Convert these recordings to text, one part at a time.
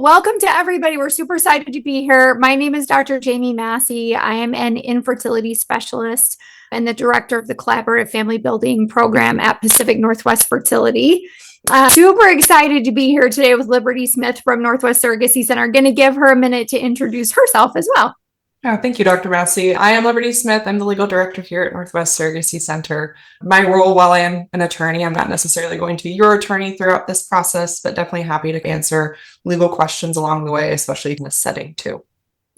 Welcome to everybody. We're super excited to be here. My name is Dr. Jamie Massie. I am an infertility specialist and the director of the Collaborative Family Building Program at Pacific Northwest Fertility. Super excited to be here today with Liberty Smith from Northwest Surrogacy Center. I'm going to give her a minute to introduce herself as well. Oh, thank you, Dr. Massie. I am Liberty Smith. I'm the legal director here at Northwest Surrogacy Center. My role, while I am an attorney, I'm not necessarily going to be your attorney throughout this process, but definitely happy to answer legal questions along the way, especially in this setting too.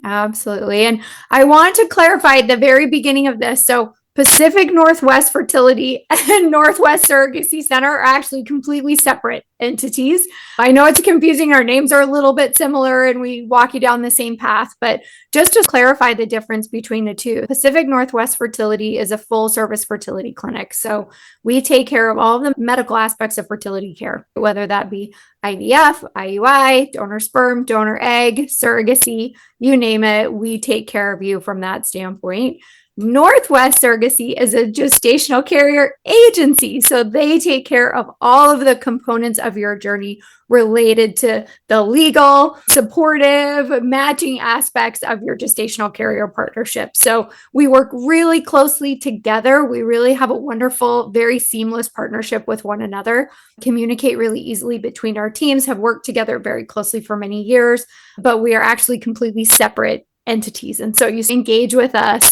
Absolutely. And I want to clarify at the very beginning of this. So Pacific Northwest Fertility and Northwest Surrogacy Center are actually completely separate entities. I know it's confusing. Our names are a little bit similar and we walk you down the same path, but just to clarify the difference between the two, Pacific Northwest Fertility is a full service fertility clinic. So we take care of all of the medical aspects of fertility care, whether that be IVF, IUI, donor sperm, donor egg, surrogacy, you name it, we take care of you from that standpoint. Northwest Surrogacy is a gestational carrier agency. So they take care of all of the components of your journey related to the legal, supportive, matching aspects of your gestational carrier partnership. So we work really closely together. We really have a wonderful, very seamless partnership with one another, communicate really easily between our teams, have worked together very closely for many years, but we are actually completely separate entities. And so you engage with us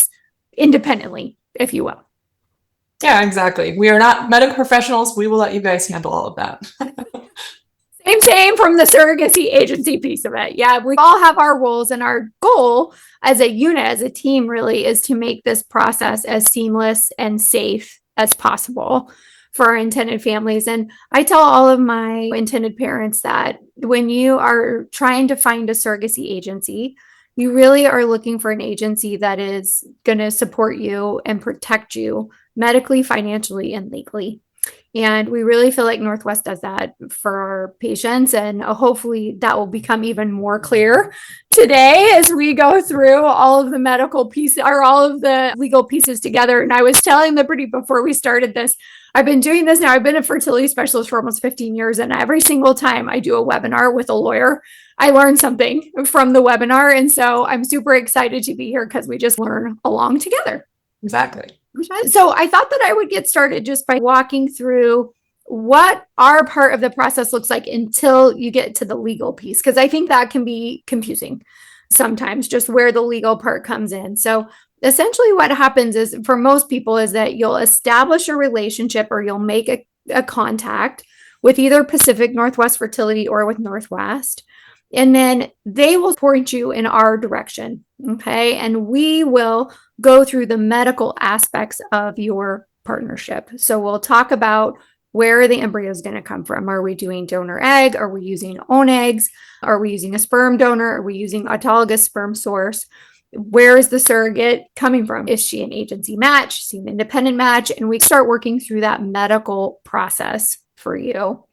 independently, if you will. Yeah, exactly. We are not medical professionals. We will let you guys handle all of that. Same from the surrogacy agency piece of it. Yeah, we all have our roles, and our goal as a unit, as a team, really is to make this process as seamless and safe as possible for our intended families. And I tell all of my intended parents that when you are trying to find a surrogacy agency, you really are looking for an agency that is going to support you and protect you medically, financially, and legally. And we really feel like Northwest does that for our patients. And hopefully that will become even more clear today as we go through all of the medical pieces or all of the legal pieces together. And I was telling Liberty before we started this, I've been doing this now. I've been a fertility specialist for almost 15 years. And every single time I do a webinar with a lawyer, I learn something from the webinar. And so I'm super excited to be here because we just learn along together. Exactly. So I thought that I would get started just by walking through what our part of the process looks like until you get to the legal piece, because I think that can be confusing sometimes, just where the legal part comes in. So essentially what happens is, for most people, is that you'll establish a relationship or you'll make a contact with either Pacific Northwest Fertility or with Northwest. And then they will point you in our direction. Okay. And we will go through the medical aspects of your partnership. So we'll talk about where the embryo is going to come from. Are we doing donor egg? Are we using own eggs? Are we using a sperm donor? Are we using autologous sperm source? Where is the surrogate coming from? Is she an agency match? Is she an independent match? And we start working through that medical process for you.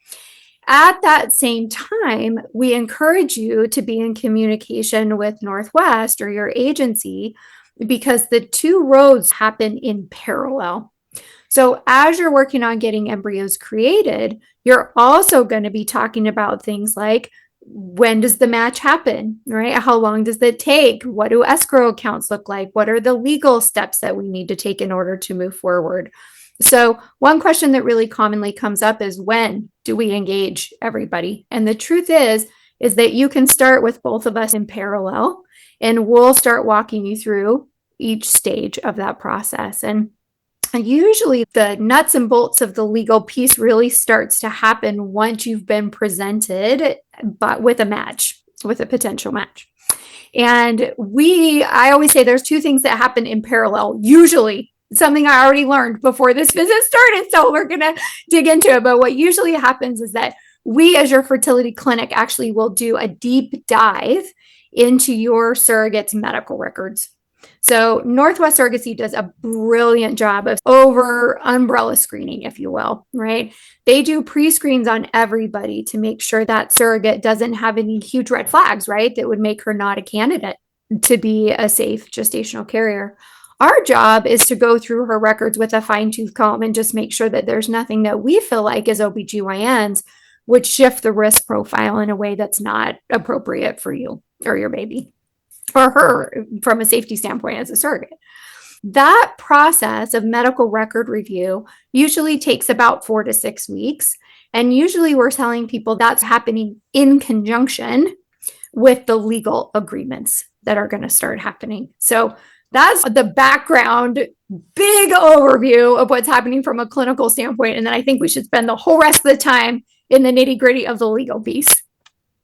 At that same time, we encourage you to be in communication with Northwest or your agency, because the two roads happen in parallel. So as you're working on getting embryos created, you're also going to be talking about things like, when does the match happen, right? How long does it take? What do escrow accounts look like? What are the legal steps that we need to take in order to move forward? So one question that really commonly comes up is, when do we engage everybody? And the truth is that you can start with both of us in parallel, and we'll start walking you through each stage of that process. And usually the nuts and bolts of the legal piece really starts to happen once you've been presented, but with a match, with a potential match. And I always say there's two things that happen in parallel, usually. Something I already learned before this visit started, so we're going to dig into it. But what usually happens is that we, as your fertility clinic, actually will do a deep dive into your surrogate's medical records. So Northwest Surrogacy does a brilliant job of over umbrella screening, if you will, right? They do pre-screens on everybody to make sure that surrogate doesn't have any huge red flags, right? That would make her not a candidate to be a safe gestational carrier. Our job is to go through her records with a fine-tooth comb and just make sure that there's nothing that we feel like as OBGYNs would shift the risk profile in a way that's not appropriate for you or your baby or her from a safety standpoint as a surrogate. That process of medical record review usually takes about 4 to 6 weeks. And usually we're telling people that's happening in conjunction with the legal agreements that are going to start happening. So that's the background, big overview of what's happening from a clinical standpoint. And then I think we should spend the whole rest of the time in the nitty gritty of the legal piece.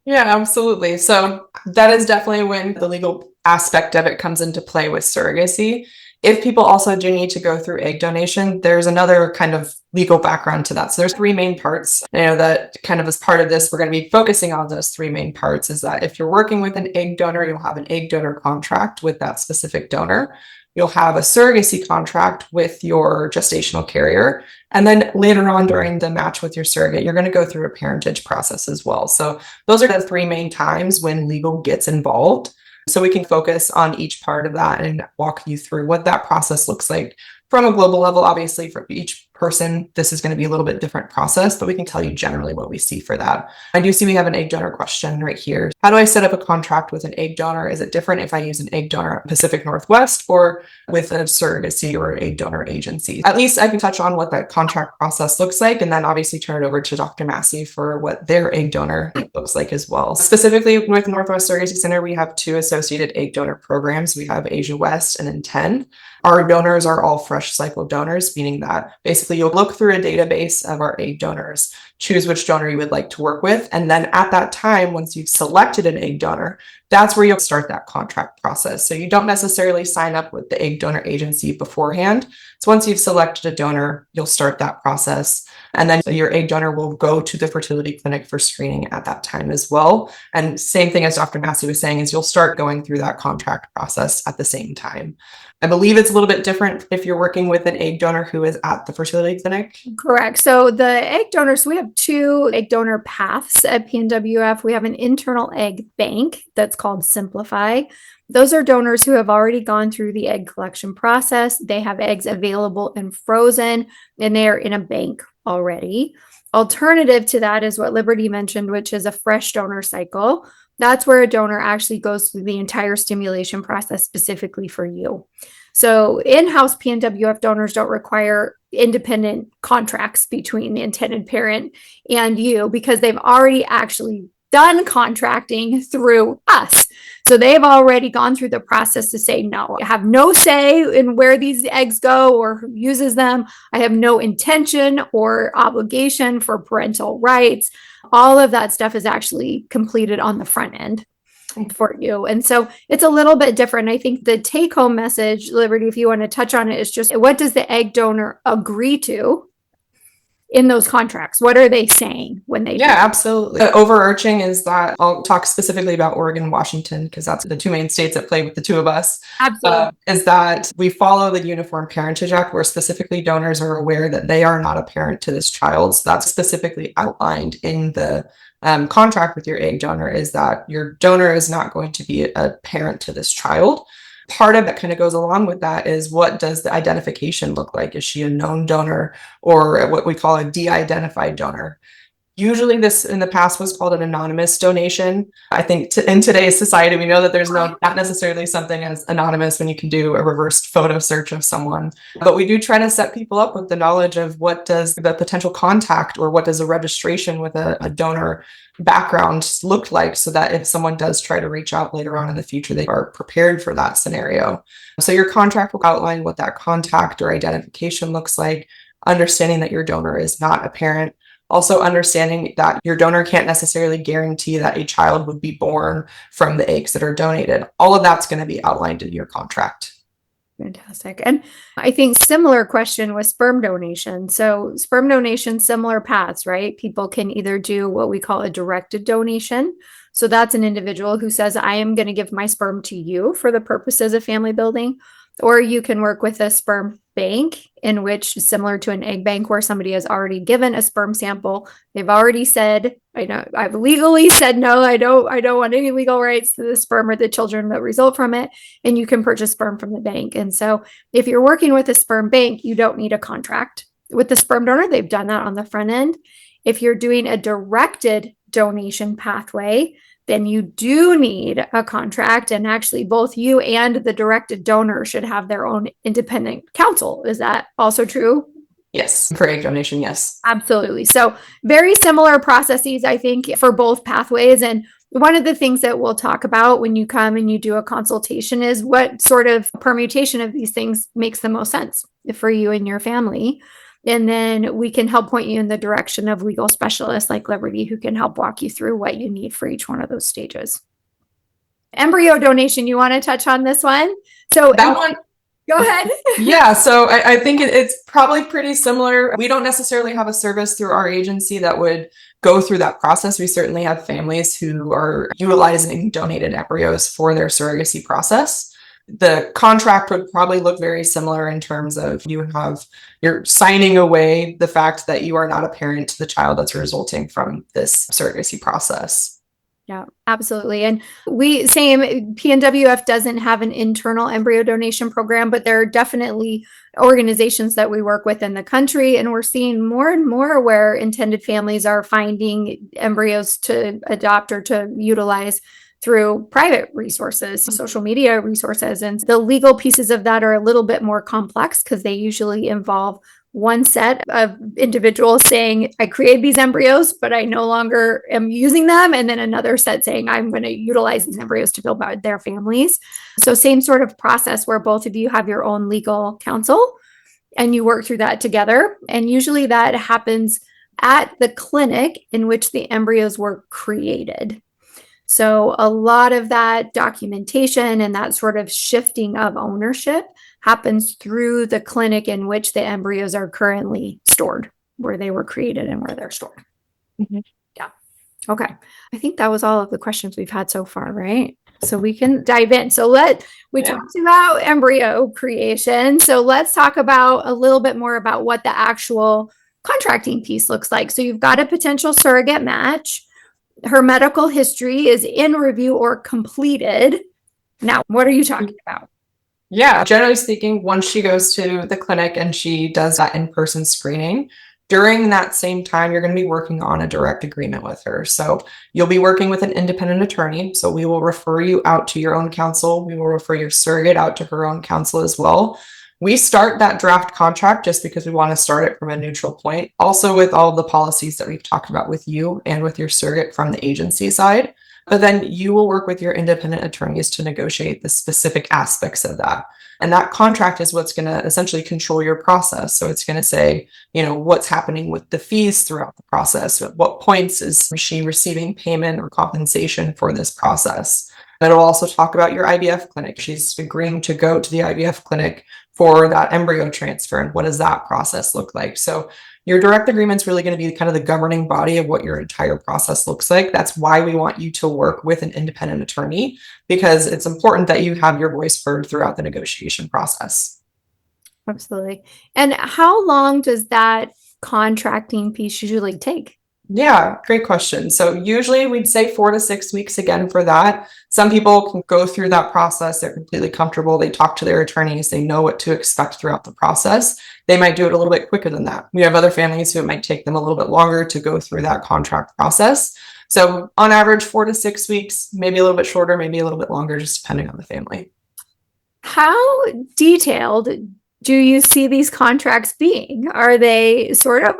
Yeah, absolutely. So that is definitely when the legal aspect of it comes into play with surrogacy. If people also do need to go through egg donation, there's another kind of legal background to that. So there's 3 main parts. I know that kind of as part of this, we're going to be focusing on those 3 main parts is that if you're working with an egg donor, you'll have an egg donor contract with that specific donor. You'll have a surrogacy contract with your gestational carrier. And then later on during the match with your surrogate, you're going to go through a parentage process as well. So those are the 3 main times when legal gets involved. So we can focus on each part of that and walk you through what that process looks like from a global level. Obviously, for each person, this is going to be a little bit different process, but we can tell you generally what we see for that. I do see we have an egg donor question right here. How do I set up a contract with an egg donor? Is it different if I use an egg donor at Pacific Northwest or with a surrogacy or egg donor agency? At least I can touch on what that contract process looks like, and then obviously turn it over to Dr. Massie for what their egg donor looks like as well. Specifically with Northwest Surrogacy Center, we have 2 associated egg donor programs. We have Asia West and then 10. Our donors are all fresh cycle donors, meaning that basically you'll look through a database of our egg donors, choose which donor you would like to work with. And then at that time, once you've selected an egg donor, that's where you'll start that contract process. So you don't necessarily sign up with the egg donor agency beforehand. So once you've selected a donor, you'll start that process. And then your egg donor will go to the fertility clinic for screening at that time as well. And same thing as Dr. Massie was saying is you'll start going through that contract process at the same time. I believe it's a little bit different if you're working with an egg donor who is at the fertility clinic. Correct. So the egg donors, we have 2 egg donor paths at PNWF. We have an internal egg bank that's called Simplify. Those are donors who have already gone through the egg collection process. They have eggs available and frozen, and they are in a bank already. Alternative to that is what Liberty mentioned, which is a fresh donor cycle. That's where a donor actually goes through the entire stimulation process specifically for you. So in-house PNWF donors don't require independent contracts between the intended parent and you because they've already actually done contracting through us. So they've already gone through the process to say, no, I have no say in where these eggs go or who uses them. I have no intention or obligation for parental rights. All of that stuff is actually completed on the front end for you. And so it's a little bit different. I think the take home message, Liberty, if you want to touch on it, is just what does the egg donor agree to in those contracts? What are they saying when they do? Absolutely. The overarching is that I'll talk specifically about Oregon and Washington because that's the 2 main states that play with the 2 of us. Absolutely. Is that we follow the Uniform Parentage Act where specifically donors are aware that they are not a parent to this child. So that's specifically outlined in the contract with your egg donor is that your donor is not going to be a parent to this child. Part of that kind of goes along with that is what does the identification look like? Is she a known donor or what we call a de-identified donor? Usually this in the past was called an anonymous donation. I think in today's society, we know that there's not necessarily something as anonymous when you can do a reversed photo search of someone. But we do try to set people up with the knowledge of what does the potential contact or what does a registration with a donor background look like so that if someone does try to reach out later on in the future, they are prepared for that scenario. So your contract will outline what that contact or identification looks like, understanding that your donor is not a parent. Also understanding that your donor can't necessarily guarantee that a child would be born from the eggs that are donated. All of that's going to be outlined in your contract. Fantastic. And I think similar question with sperm donation. So sperm donation, similar paths, right? People can either do what we call a directed donation. So that's an individual who says, I am going to give my sperm to you for the purposes of family building. Or you can work with a sperm bank in which similar to an egg bank where somebody has already given a sperm sample. They've already said, I know I've legally said, no, I don't want any legal rights to the sperm or the children that result from it. And you can purchase sperm from the bank. And so if you're working with a sperm bank, you don't need a contract with the sperm donor. They've done that on the front end. If you're doing a directed donation pathway, then you do need a contract. And actually, both you and the directed donor should have their own independent counsel. Is that also true? Yes, for egg donation, yes. Absolutely. So very similar processes, I think, for both pathways. And one of the things that we'll talk about when you come and you do a consultation is what sort of permutation of these things makes the most sense for you and your family. And then we can help point you in the direction of legal specialists like Liberty who can help walk you through what you need for each one of those stages. Embryo donation, you want to touch on this one? So that one. Go ahead. Yeah, so I think it's probably pretty similar. We don't necessarily have a service through our agency that would go through that process. We certainly have families who are utilizing donated embryos for their surrogacy process. The contract would probably look very similar in terms of you're signing away the fact that you are not a parent to the child that's resulting from this surrogacy process. Yeah, absolutely. And PNWF doesn't have an internal embryo donation program, but there are definitely organizations that we work with in the country. And we're seeing more and more where intended families are finding embryos to adopt or to utilize through private resources, social media resources. And the legal pieces of that are a little bit more complex because they usually involve one set of individuals saying, I created these embryos, but I no longer am using them. And then another set saying, I'm going to utilize these embryos to build their families. So same sort of process where both of you have your own legal counsel and you work through that together. And usually that happens at the clinic in which the embryos were created. So a lot of that documentation and that sort of shifting of ownership happens through the clinic in which the embryos are currently stored, where they were created and where they're stored. Mm-hmm. Yeah. Okay. I think that was all of the questions we've had so far, right? So we can dive in. So we talked about embryo creation. So let's talk about a little bit more about what the actual contracting piece looks like. So you've got a potential surrogate match. Her medical history is in review or completed. Now, what are you talking about? Yeah, generally speaking, once she goes to the clinic and she does that in-person screening, during that same time, you're going to be working on a direct agreement with her. So you'll be working with an independent attorney. So we will refer you out to your own counsel. We will refer your surrogate out to her own counsel as well. We start that draft contract just because we want to start it from a neutral point. Also with all the policies that we've talked about with you and with your surrogate from the agency side. But then you will work with your independent attorneys to negotiate the specific aspects of that. And that contract is what's going to essentially control your process. So it's going to say, what's happening with the fees throughout the process. At what points is she receiving payment or compensation for this process? It'll also talk about your IVF clinic. She's agreeing to go to the IVF clinic for that embryo transfer. And what does that process look like? So your direct agreement is really going to be kind of the governing body of what your entire process looks like. That's why we want you to work with an independent attorney, because it's important that you have your voice heard throughout the negotiation process. Absolutely. And how long does that contracting piece usually take? Yeah, great question. So usually we'd say 4 to 6 weeks again for that. Some people can go through that process. They're completely comfortable. They talk to their attorneys. They know what to expect throughout the process. They might do it a little bit quicker than that. We have other families who it might take them a little bit longer to go through that contract process. So on average, 4 to 6 weeks, maybe a little bit shorter, maybe a little bit longer, just depending on the family. How detailed do you see these contracts being? Are they sort of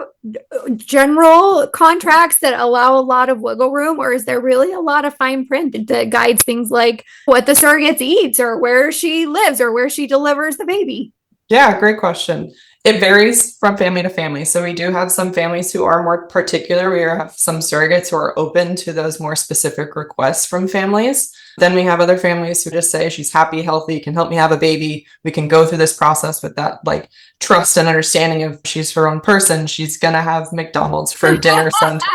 general contracts that allow a lot of wiggle room, or is there really a lot of fine print that guides things like what the surrogate eats or where she lives or where she delivers the baby? Yeah, great question. It varies from family to family. So we do have some families who are more particular. We have some surrogates who are open to those more specific requests from families. Then we have other families who just say, she's happy, healthy, can help me have a baby. We can go through this process with that trust and understanding of she's her own person. She's going to have McDonald's for dinner sometime.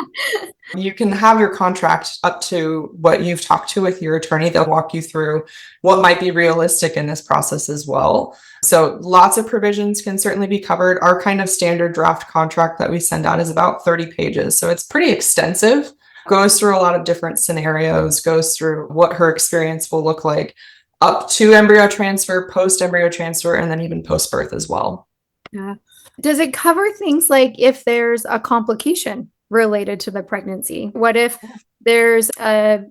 You can have your contract up to what you've talked to with your attorney. They'll walk you through what might be realistic in this process as well. So lots of provisions can certainly be covered. Our kind of standard draft contract that we send out is about 30 pages. So it's pretty extensive, goes through a lot of different scenarios, goes through what her experience will look like up to embryo transfer, post embryo transfer, and then even post birth as well. Yeah. Does it cover things like if there's a complication related to the pregnancy? What if there's a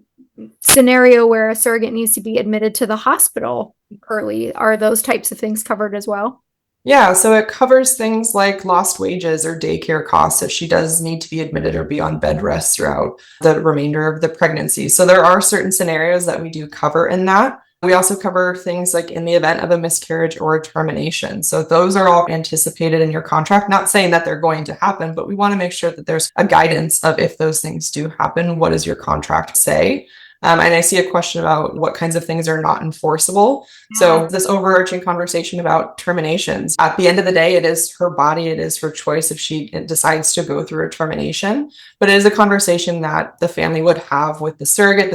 scenario where a surrogate needs to be admitted to the hospital early? Are those types of things covered as well? Yeah, so it covers things like lost wages or daycare costs if she does need to be admitted or be on bed rest throughout the remainder of the pregnancy. So there are certain scenarios that we do cover in that. We also cover things like in the event of a miscarriage or a termination. So those are all anticipated in your contract. Not saying that they're going to happen, but we want to make sure that there's a guidance of if those things do happen, what does your contract say? And I see a question about what kinds of things are not enforceable. So this overarching conversation about terminations, at the end of the day, it is her body, it is her choice if she decides to go through a termination. But it is a conversation that the family would have with the surrogate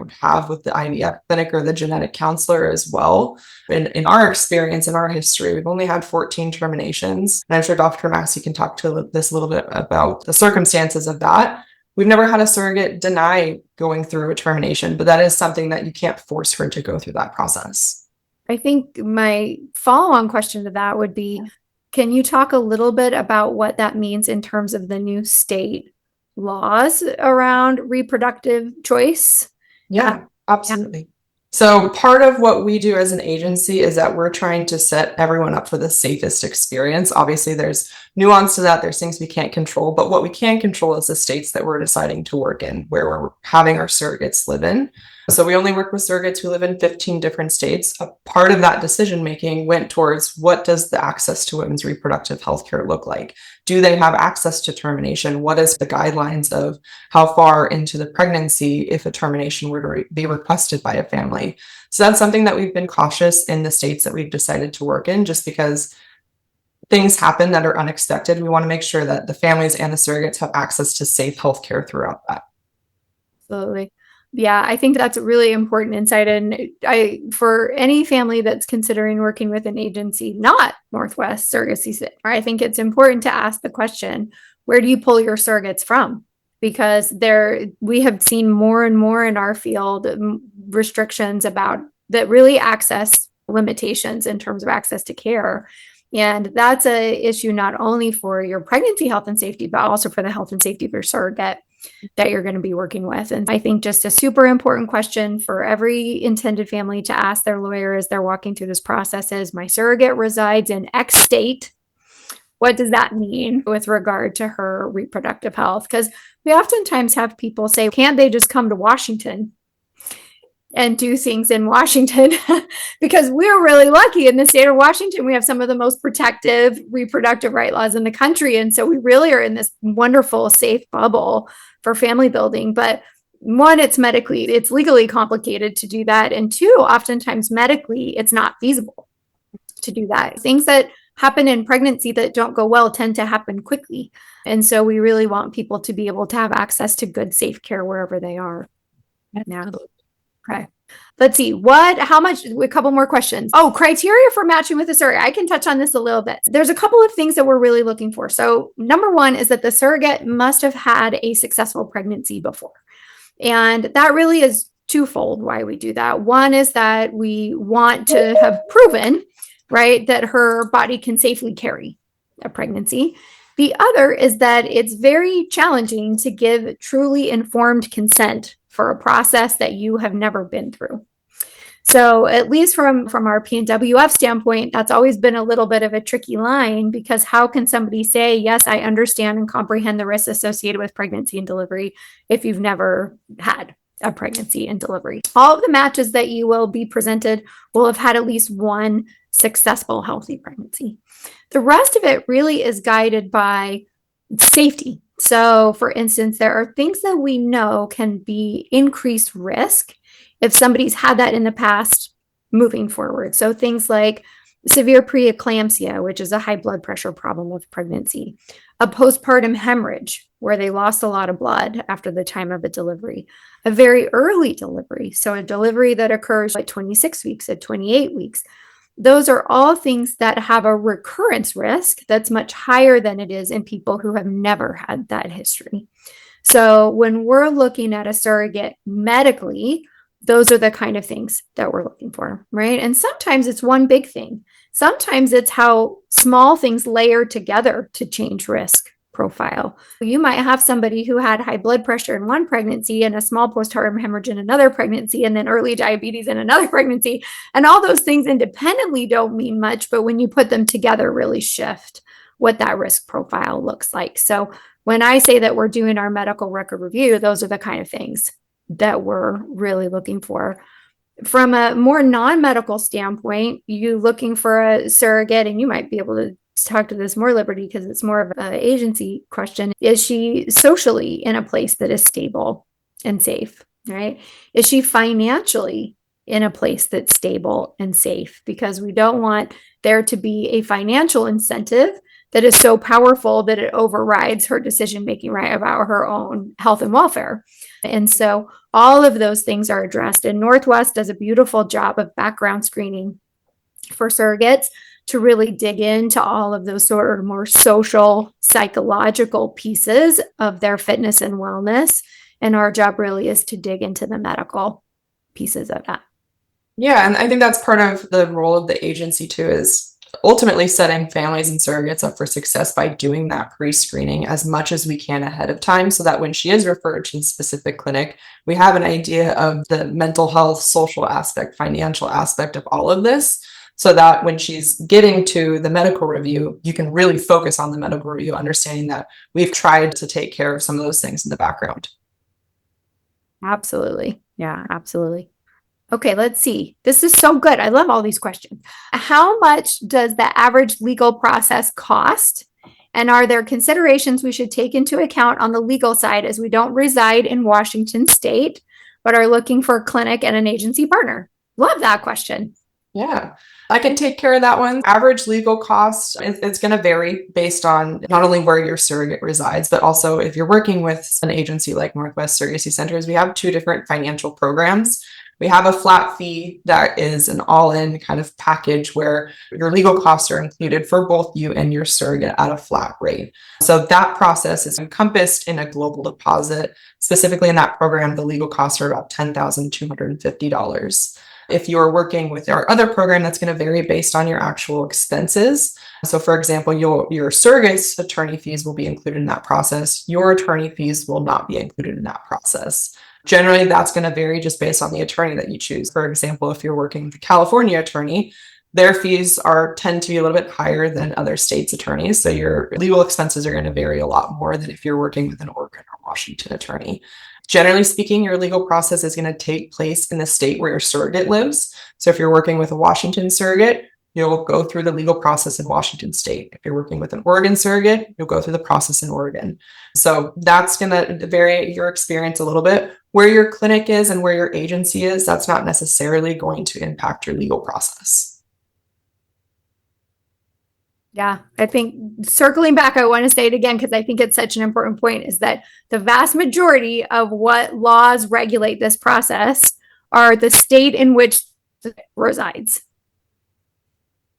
would have with the IVF clinic or the genetic counselor as well. In our experience, in our history, we've only had 14 terminations. And I'm sure Dr. Massie can talk to this a little bit about the circumstances of that. We've never had a surrogate deny going through a termination, but that is something that you can't force her to go through that process. I think my follow-on question to that would be, can you talk a little bit about what that means in terms of the new state laws around reproductive choice? Yeah, absolutely. So part of what we do as an agency is that we're trying to set everyone up for the safest experience. Obviously, there's nuance to that. There's things we can't control, but what we can control is the states that we're deciding to work in, where we're having our surrogates live in. So we only work with surrogates who live in 15 different states. A part of that decision-making went towards what does the access to women's reproductive health care look like? Do they have access to termination? What is the guidelines of how far into the pregnancy if a termination were to be requested by a family? So that's something that we've been cautious in the states that we've decided to work in, just because things happen that are unexpected. We want to make sure that the families and the surrogates have access to safe healthcare throughout that. Absolutely. Yeah, I think that's a really important insight. And for any family that's considering working with an agency, not Northwest Surrogacy, I think it's important to ask the question, where do you pull your surrogates from? Because we have seen more and more in our field restrictions about that really access limitations in terms of access to care. And that's an issue not only for your pregnancy health and safety, but also for the health and safety of your surrogate that you're going to be working with. And I think just a super important question for every intended family to ask their lawyer as they're walking through this process is, my surrogate resides in X state. What does that mean with regard to her reproductive health? Because we oftentimes have people say, can't they just come to Washington and do things in Washington? Because we're really lucky in the state of Washington. We have some of the most protective reproductive right laws in the country. And so we really are in this wonderful, safe bubble for family building. But one, it's legally complicated to do that. And two, oftentimes medically, it's not feasible to do that. Things that happen in pregnancy that don't go well tend to happen quickly. And so we really want people to be able to have access to good, safe care wherever they are. Now, okay. Let's see. How much, a couple more questions. Oh, criteria for matching with a surrogate. I can touch on this a little bit. There's a couple of things that we're really looking for. So number one is that the surrogate must have had a successful pregnancy before. And that really is twofold why we do that. One is that we want to have proven, right, that her body can safely carry a pregnancy. The other is that it's very challenging to give truly informed consent for a process that you have never been through. So at least from our PNWF standpoint, that's always been a little bit of a tricky line, because how can somebody say, yes, I understand and comprehend the risks associated with pregnancy and delivery if you've never had a pregnancy and delivery? All of the matches that you will be presented will have had at least one successful, healthy pregnancy. The rest of it really is guided by safety. So, for instance, there are things that we know can be increased risk if somebody's had that in the past moving forward. So things like severe preeclampsia, which is a high blood pressure problem with pregnancy, a postpartum hemorrhage, where they lost a lot of blood after the time of a delivery, a very early delivery, so a delivery that occurs at 26 weeks, at 28 weeks. Those are all things that have a recurrence risk that's much higher than it is in people who have never had that history. So when we're looking at a surrogate medically, those are the kind of things that we're looking for, right? And sometimes it's one big thing. Sometimes it's how small things layer together to change risk profile. You might have somebody who had high blood pressure in one pregnancy and a small postpartum hemorrhage in another pregnancy, and then early diabetes in another pregnancy. And all those things independently don't mean much, but when you put them together, really shift what that risk profile looks like. So when I say that we're doing our medical record review, those are the kind of things that we're really looking for. From a more non-medical standpoint, you looking for a surrogate, and you might be able to talk to this more, Liberty, because it's more of an agency question. Is she socially in a place that is stable and safe, right? Is she financially in a place that's stable and safe? Because we don't want there to be a financial incentive that is so powerful that it overrides her decision-making right about her own health and welfare. And so all of those things are addressed. And Northwest does a beautiful job of background screening for surrogates to really dig into all of those sort of more social, psychological pieces of their fitness and wellness. And our job really is to dig into the medical pieces of that. Yeah, and I think that's part of the role of the agency too, is ultimately setting families and surrogates up for success by doing that pre-screening as much as we can ahead of time, so that when she is referred to a specific clinic, we have an idea of the mental health, social aspect, financial aspect of all of this, so that when she's getting to the medical review, you can really focus on the medical review, understanding that we've tried to take care of some of those things in the background. Absolutely. Yeah, absolutely. Okay, let's see. This is so good. I love all these questions. How much does the average legal process cost? And are there considerations we should take into account on the legal side, as we don't reside in Washington state, but are looking for a clinic and an agency partner? Love that question. Yeah, I can take care of that one. Average legal cost, it's going to vary based on not only where your surrogate resides, but also if you're working with an agency like Northwest Surrogacy Centers. We have two different financial programs. We have a flat fee that is an all-in kind of package where your legal costs are included for both you and your surrogate at a flat rate. So that process is encompassed in a global deposit. Specifically in that program, the legal costs are about $10,250. If you're working with our other program, that's going to vary based on your actual expenses. So for example, your surrogate's attorney fees will be included in that process. Your attorney fees will not be included in that process. Generally, that's going to vary just based on the attorney that you choose. For example, if you're working with a California attorney, their fees tend to be a little bit higher than other states' attorneys. So your legal expenses are going to vary a lot more than if you're working with an Oregon or Washington attorney. Generally speaking, your legal process is going to take place in the state where your surrogate lives. So if you're working with a Washington surrogate, you'll go through the legal process in Washington state. If you're working with an Oregon surrogate, you'll go through the process in Oregon. So that's going to vary your experience a little bit. Where your clinic is and where your agency is, that's not necessarily going to impact your legal process. Yeah, I think circling back, I want to say it again because I think it's such an important point, is that the vast majority of what laws regulate this process are the state in which it resides.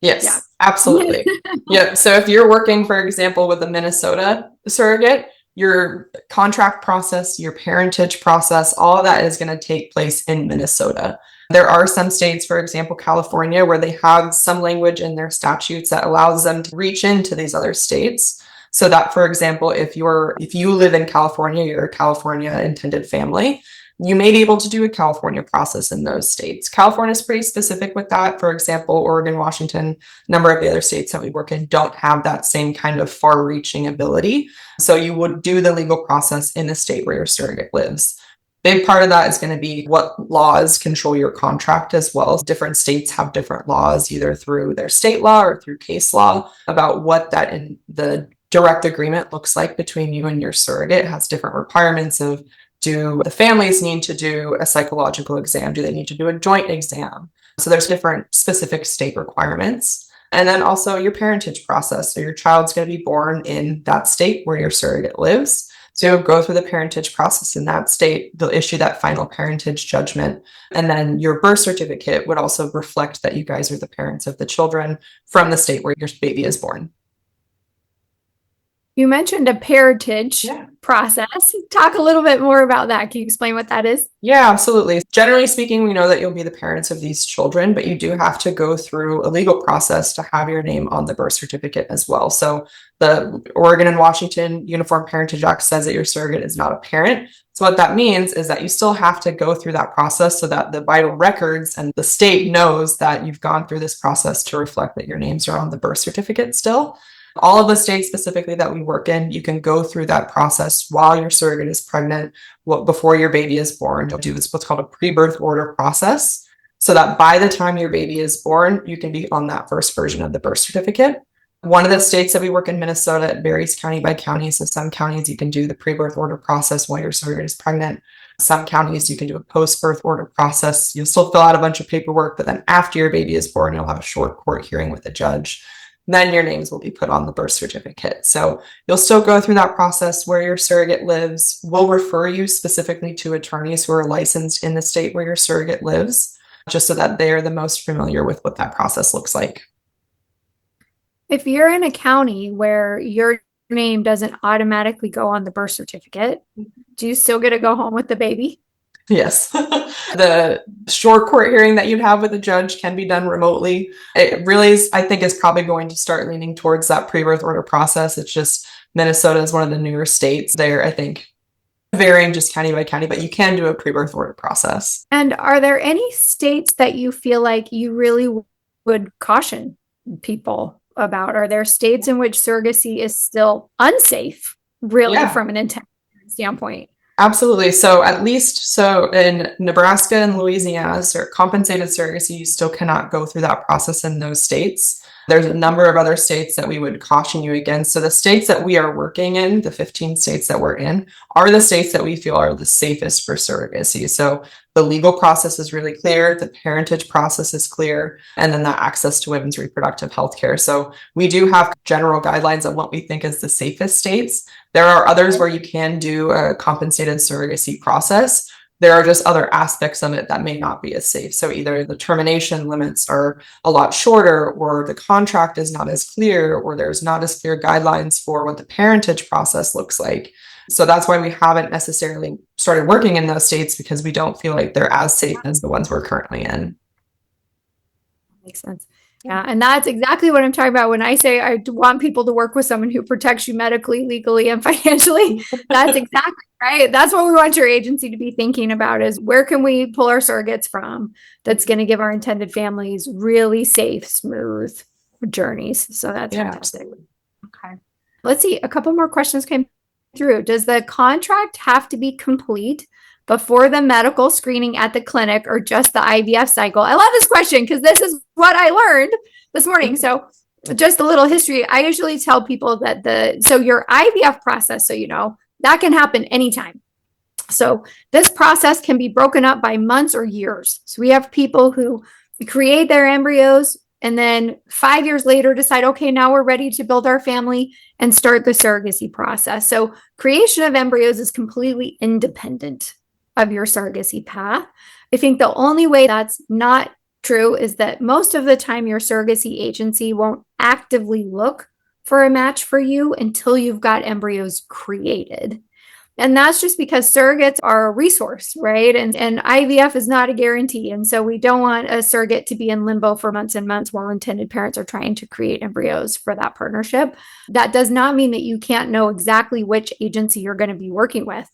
Yes, Yeah. absolutely. Yep. So if you're working, for example, with a Minnesota surrogate, your contract process, your parentage process, all of that is going to take place in Minnesota. There are some states, for example, California, where they have some language in their statutes that allows them to reach into these other states. So that, for example, if you live in California, you're a California intended family, you may be able to do a California process in those states. California is pretty specific with that. For example, Oregon, Washington, a number of the other states that we work in don't have that same kind of far-reaching ability. So you would do the legal process in the state where your surrogate lives. Big part of that is going to be what laws control your contract as well. Different states have different laws, either through their state law or through case law, about what that in the direct agreement looks like between you and your surrogate. It has different requirements of, do the families need to do a psychological exam? Do they need to do a joint exam? So there's different specific state requirements. And then also your parentage process. So your child's going to be born in that state where your surrogate lives. So you'll go through the parentage process in that state. They'll issue that final parentage judgment. And then your birth certificate would also reflect that you guys are the parents of the children from the state where your baby is born. You mentioned a parentage process. Talk a little bit more about that. Can you explain what that is? Yeah, absolutely. Generally speaking, we know that you'll be the parents of these children, but you do have to go through a legal process to have your name on the birth certificate as well. So the Oregon and Washington Uniform Parentage Act says that your surrogate is not a parent. So what that means is that you still have to go through that process so that the vital records and the state knows that you've gone through this process to reflect that your names are on the birth certificate still. All of the states specifically that we work in, you can go through that process while your surrogate is pregnant, before your baby is born. You'll do what's called a pre-birth order process, so that by the time your baby is born, you can be on that first version of the birth certificate. One of the states that we work in, Minnesota, it varies county by county. So some counties you can do the pre-birth order process while your surrogate is pregnant. Some counties you can do a post-birth order process. You'll still fill out a bunch of paperwork, but then after your baby is born, you'll have a short court hearing with a judge. Then your names will be put on the birth certificate. So you'll still go through that process where your surrogate lives. We'll refer you specifically to attorneys who are licensed in the state where your surrogate lives, just so that they're the most familiar with what that process looks like. If you're in a county where your name doesn't automatically go on the birth certificate, do you still get to go home with the baby? Yes. The short court hearing that you'd have with a judge can be done remotely. It really is, I think, is probably going to start leaning towards that pre-birth order process. It's just Minnesota is one of the newer states there, I think, varying just county by county, but you can do a pre-birth order process. And are there any states that you feel like you really would caution people about? Are there states in which surrogacy is still unsafe, really, from an intent standpoint? Absolutely. So at least in Nebraska and Louisiana, compensated surrogacy, you still cannot go through that process in those states. There's a number of other states that we would caution you against. So the states that we are working in, the 15 states that we're in, are the states that we feel are the safest for surrogacy. So the legal process is really clear, the parentage process is clear, and then the access to women's reproductive health care. So we do have general guidelines on what we think is the safest states. There are others where you can do a compensated surrogacy process. There are just other aspects of it that may not be as safe. So either the termination limits are a lot shorter, or the contract is not as clear, or there's not as clear guidelines for what the parentage process looks like. So that's why we haven't necessarily started working in those states, because we don't feel like they're as safe as the ones we're currently in. Makes sense. Yeah. And that's exactly what I'm talking about when I say I want people to work with someone who protects you medically, legally, and financially. That's exactly right. That's what we want your agency to be thinking about, is where can we pull our surrogates from that's going to give our intended families really safe, smooth journeys. So that's fantastic. Okay. Let's see. A couple more questions came through. Does the contract have to be complete before the medical screening at the clinic, or just the IVF cycle? I love this question because this is what I learned this morning. So just a little history. I usually tell people that your IVF process, so you know, that can happen anytime. So this process can be broken up by months or years. So we have people who create their embryos and then 5 years later decide, okay, now we're ready to build our family and start the surrogacy process. So creation of embryos is completely independent of your surrogacy path. I think the only way that's not true is that most of the time your surrogacy agency won't actively look for a match for you until you've got embryos created. And that's just because surrogates are a resource, right? And IVF is not a guarantee. And so we don't want a surrogate to be in limbo for months and months while intended parents are trying to create embryos for that partnership. That does not mean that you can't know exactly which agency you're going to be working with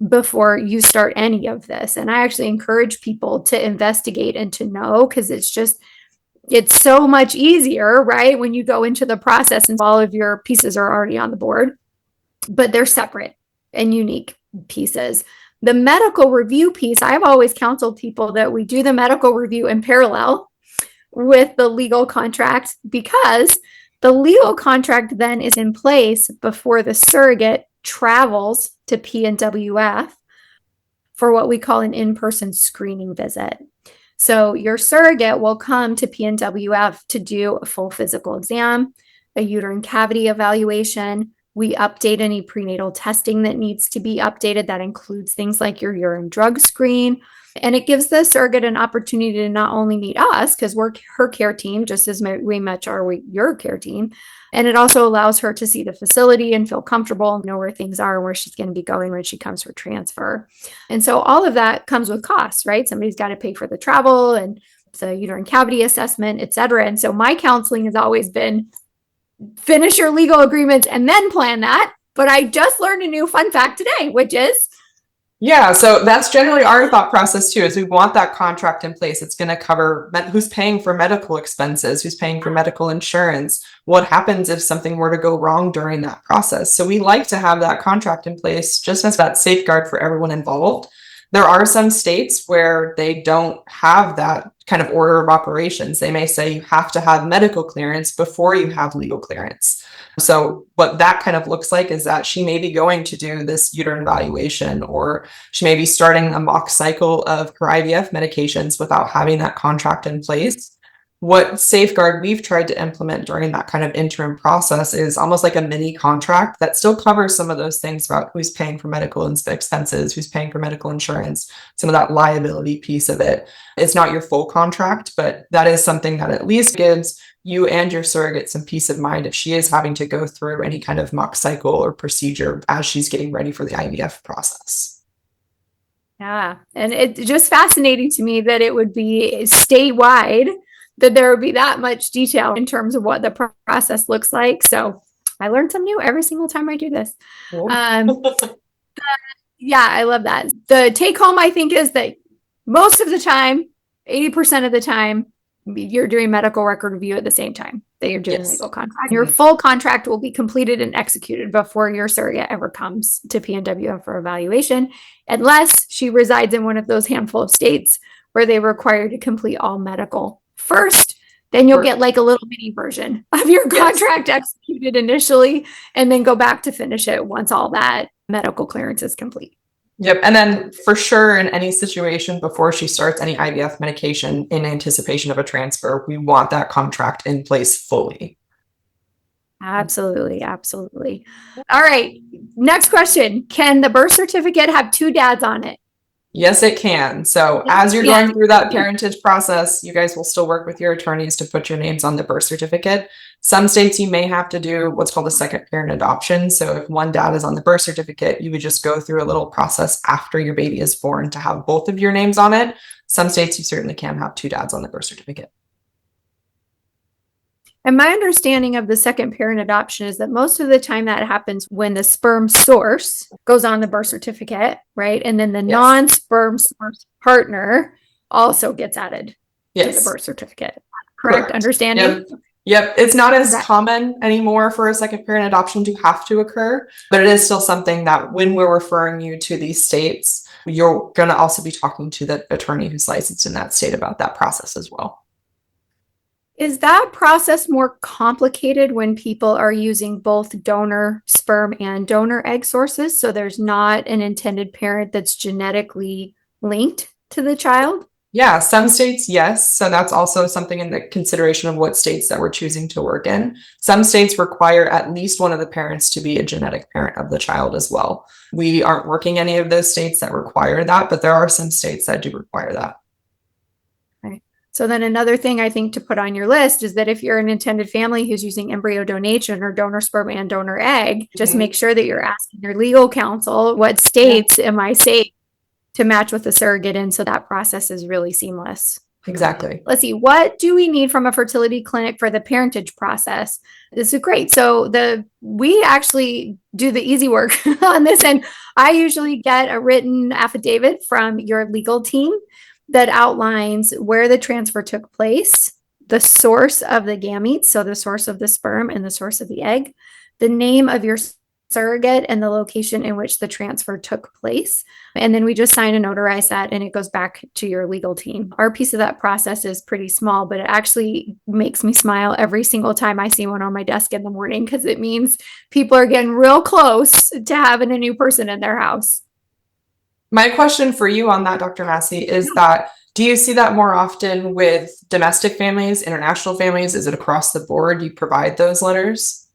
before you start any of this. And I actually encourage people to investigate and to know, because it's so much easier, right? When you go into the process and all of your pieces are already on the board, but they're separate and unique pieces. The medical review piece, I've always counseled people that we do the medical review in parallel with the legal contract, because the legal contract then is in place before the surrogate travels to PNWF for what we call an in-person screening visit. So your surrogate will come to PNWF to do a full physical exam, a uterine cavity evaluation, We update any prenatal testing that needs to be updated. That includes things like your urine drug screen. And it gives the surrogate an opportunity to not only meet us, because we're her care team, just as we much are your care team. And it also allows her to see the facility and feel comfortable, know where things are and where she's going to be going when she comes for transfer. And so all of that comes with costs, right? Somebody's got to pay for the travel and the uterine cavity assessment, et cetera. And so my counseling has always been finish your legal agreements and then plan that. But I just learned a new fun fact today, which is Yeah, so that's generally our thought process too, is we want that contract in place. It's going to cover who's paying for medical expenses, who's paying for medical insurance, what happens if something were to go wrong during that process. So we like to have that contract in place just as that safeguard for everyone involved. There are some states where they don't have that kind of order of operations. They may say you have to have medical clearance before you have legal clearance. So what that kind of looks like is that she may be going to do this uterine evaluation, or she may be starting a mock cycle of her IVF medications without having that contract in place. What safeguard we've tried to implement during that kind of interim process is almost like a mini contract that still covers some of those things about who's paying for medical expenses, who's paying for medical insurance, some of that liability piece of it. It's not your full contract, but that is something that at least gives you and your surrogate some peace of mind if she is having to go through any kind of mock cycle or procedure as she's getting ready for the IVF process. Yeah. And it's just fascinating to me that it would be statewide, that there would be that much detail in terms of what the process looks like. So I learn something new every single time I do this. Yeah, I love that. The take home, I think, is that most of the time, 80% of the time, you're doing medical record review at the same time that you're doing legal contract. Your full contract will be completed and executed before your surrogate ever comes to PNWF for evaluation, unless she resides in one of those handful of states where they require to complete all medical first. Then you'll get like a little mini version of your contract executed initially, and then go back to finish it once all that medical clearance is complete. Yep. And then for sure, in any situation before she starts any IVF medication in anticipation of a transfer, we want that contract in place fully. Absolutely. Absolutely. All right. Next question. Can the birth certificate have two dads on it? Yes, it can. So as you're going through that parentage process, you guys will still work with your attorneys to put your names on the birth certificate. Some states you may have to do what's called a second parent adoption. So if one dad is on the birth certificate, you would just go through a little process after your baby is born to have both of your names on it. Some states you certainly can have two dads on the birth certificate. And my understanding of the second parent adoption is that most of the time that happens when the sperm source goes on the birth certificate, right? And then the non-sperm source partner also gets added to the birth certificate. Correct understanding? Yep. It's not as common anymore for a second parent adoption to have to occur, but it is still something that when we're referring you to these states, you're going to also be talking to the attorney who's licensed in that state about that process as well. Is that process more complicated when people are using both donor sperm and donor egg sources? So there's not an intended parent that's genetically linked to the child? Yeah, some states, yes. So that's also something in the consideration of what states that we're choosing to work in. Some states require at least one of the parents to be a genetic parent of the child as well. We aren't working any of those states that require that, but there are some states that do require that. So then another thing I think to put on your list is that if you're an intended family who's using embryo donation or donor sperm and donor egg, just make sure that you're asking your legal counsel, what states am I safe to match with the surrogate in, so that process is really seamless. Exactly. Let's see, what do we need from a fertility clinic for the parentage process? This is great. So we actually do the easy work on this, and I usually get a written affidavit from your legal team that outlines where the transfer took place, the source of the gametes, so the source of the sperm and the source of the egg, the name of your surrogate, and the location in which the transfer took place. And then we just sign and notarize that, and it goes back to your legal team. Our piece of that process is pretty small, but it actually makes me smile every single time I see one on my desk in the morning, because it means people are getting real close to having a new person in their house. My question for you on that, Dr. Massie, is that do you see that more often with domestic families, international families? Is it across the board? You provide those letters?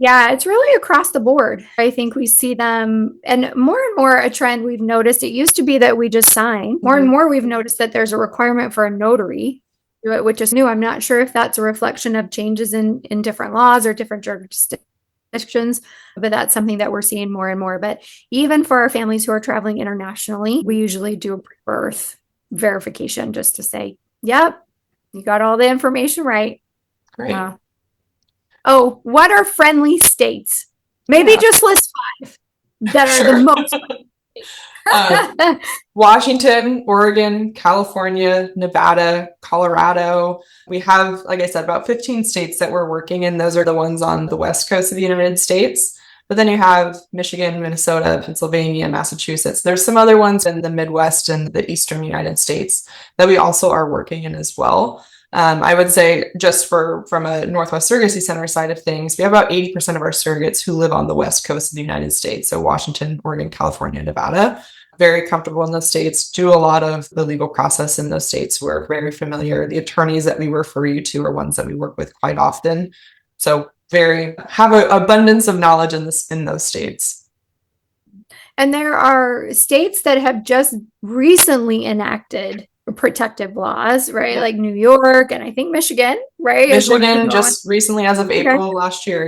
Yeah, it's really across the board. I think we see them, and more a trend we've noticed. It used to be that we just sign. More and more we've noticed that there's a requirement for a notary, which is new. I'm not sure if that's a reflection of changes in different laws or different jurisdictions, but that's something that we're seeing more and more. But even for our families who are traveling internationally, we usually do a pre-birth verification just to say, yep, you got all the information right. Great. Oh, what are friendly states? Maybe just list 5 that are the most. Washington, Oregon, California, Nevada, Colorado. We have, like I said, about 15 states that we're working in. Those are the ones on the west coast of the United States. But then you have Michigan, Minnesota, Pennsylvania, Massachusetts. There's some other ones in the Midwest and the Eastern United States that we also are working in as well. I would say just from a Northwest Surrogacy Center side of things, we have about 80% of our surrogates who live on the west coast of the United States. So Washington, Oregon, California, Nevada. Very comfortable in those states, do a lot of the legal process in those states. We're very familiar. The attorneys that we refer you to are ones that we work with quite often. So have an abundance of knowledge in those states. And there are states that have just recently enacted protective laws, right? Like New York and I think Michigan, right? Michigan just recently, as of April last year.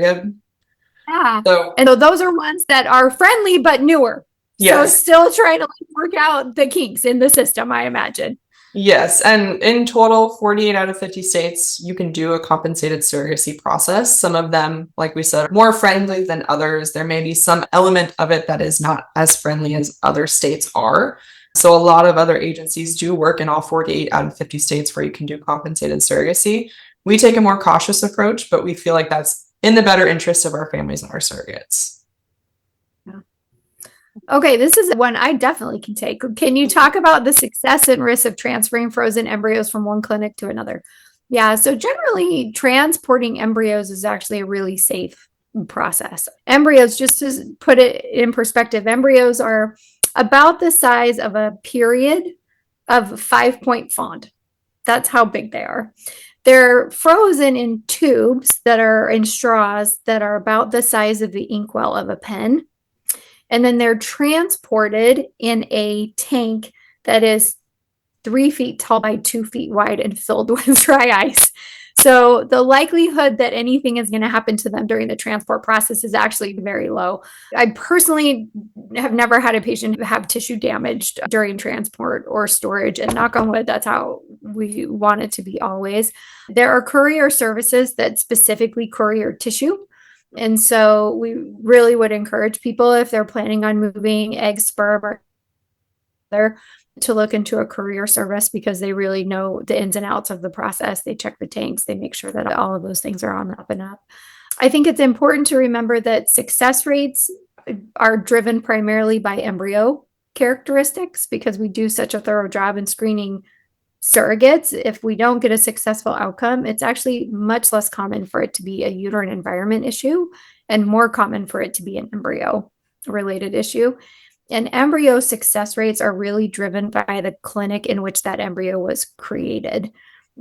Yeah. And so those are ones that are friendly but newer. Yes. So still trying to work out the kinks in the system, I imagine. Yes. And in total, 48 out of 50 states, you can do a compensated surrogacy process. Some of them, like we said, are more friendly than others. There may be some element of it that is not as friendly as other states are. So a lot of other agencies do work in all 48 out of 50 states where you can do compensated surrogacy. We take a more cautious approach, but we feel like that's in the better interest of our families and our surrogates. Okay, this is one I definitely can take. Can you talk about the success and risk of transferring frozen embryos from one clinic to another? Yeah, so generally transporting embryos is actually a really safe process. Embryos, just to put it in perspective, embryos are about the size of a period of 5-point font. That's how big they are. They're frozen in tubes that are in straws that are about the size of the inkwell of a pen. And then they're transported in a tank that is 3 feet tall by 2 feet wide and filled with dry ice. So the likelihood that anything is going to happen to them during the transport process is actually very low. I personally have never had a patient have tissue damaged during transport or storage, and knock on wood, that's how we want it to be always. There are courier services that specifically courier tissue. And so we really would encourage people, if they're planning on moving eggs, sperm, or other, to look into a courier service because they really know the ins and outs of the process. They check the tanks, they make sure that all of those things are on the up and up. I think it's important to remember that success rates are driven primarily by embryo characteristics because we do such a thorough job in screening surrogates. If we don't get a successful outcome, it's actually much less common for it to be a uterine environment issue and more common for it to be an embryo related issue. And embryo success rates are really driven by the clinic in which that embryo was created.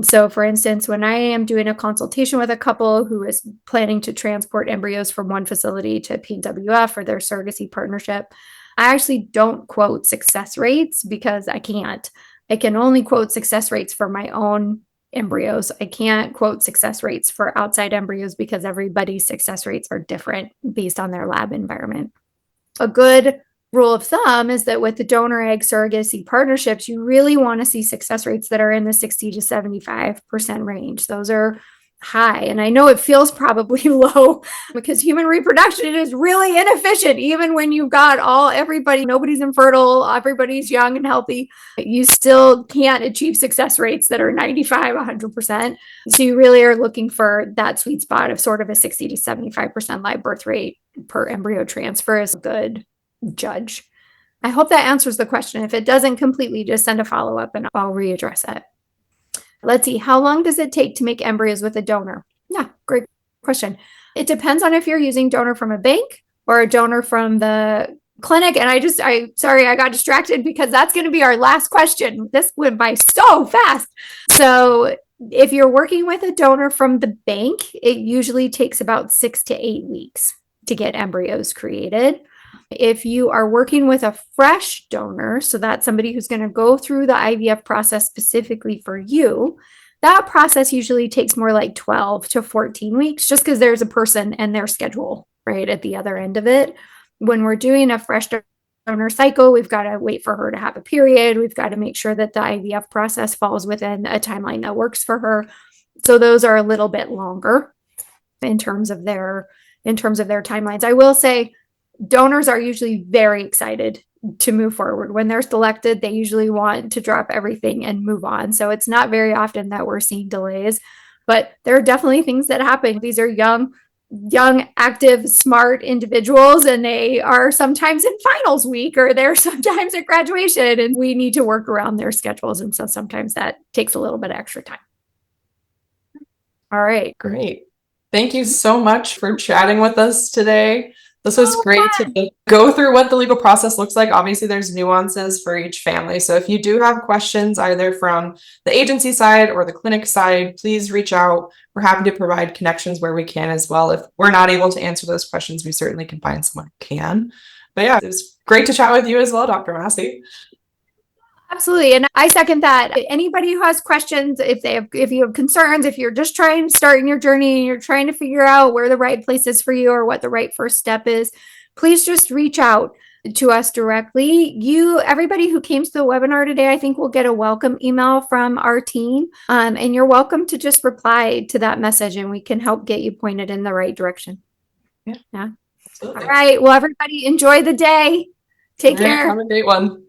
So for instance, when I am doing a consultation with a couple who is planning to transport embryos from one facility to PNWF or their surrogacy partnership, I actually don't quote success rates because I can't. I can only quote success rates for my own embryos. I can't quote success rates for outside embryos because everybody's success rates are different based on their lab environment. A good rule of thumb is that with the donor egg surrogacy partnerships, you really want to see success rates that are in the 60 to 75% range. Those are high. And I know it feels probably low because human reproduction is really inefficient. Even when you've got everybody, nobody's infertile, everybody's young and healthy, you still can't achieve success rates that are 95, 100%. So you really are looking for that sweet spot of sort of a 60 to 75% live birth rate per embryo transfer is a good judge. I hope that answers the question. If it doesn't completely, just send a follow-up and I'll readdress it. Let's see. How long does it take to make embryos with a donor? Yeah, great question. It depends on if you're using donor from a bank or a donor from the clinic. And sorry, I got distracted because that's going to be our last question. This went by so fast. So If you're working with a donor from the bank, it usually takes about 6 to 8 weeks to get embryos created. If you are working with a fresh donor, so that's somebody who's going to go through the IVF process specifically for you, that process usually takes more like 12 to 14 weeks, just because there's a person and their schedule right at the other end of it. When we're doing a fresh donor cycle, we've got to wait for her to have a period. We've got to make sure that the IVF process falls within a timeline that works for her. So those are a little bit longer in terms of their timelines. I will say donors are usually very excited to move forward. When they're selected, they usually want to drop everything and move on. So it's not very often that we're seeing delays, but there are definitely things that happen. These are young, active, smart individuals, and they are sometimes in finals week or they're sometimes at graduation, and we need to work around their schedules. And so sometimes that takes a little bit of extra time. All right. Great. Thank you so much for chatting with us today. This was great to go through what the legal process looks like. Obviously, there's nuances for each family. So if you do have questions either from the agency side or the clinic side, please reach out. We're happy to provide connections where we can as well. If we're not able to answer those questions, we certainly can find someone who can. But yeah, it was great to chat with you as well, Dr. Massie. Absolutely. And I second that. Anybody who has questions, if you have concerns, if you're just starting your journey and you're trying to figure out where the right place is for you or what the right first step is, please just reach out to us directly. Everybody who came to the webinar today, I think will get a welcome email from our team. And you're welcome to just reply to that message and we can help get you pointed in the right direction. Yeah. Absolutely. All right. Well, everybody enjoy the day. Take care. Have a great one.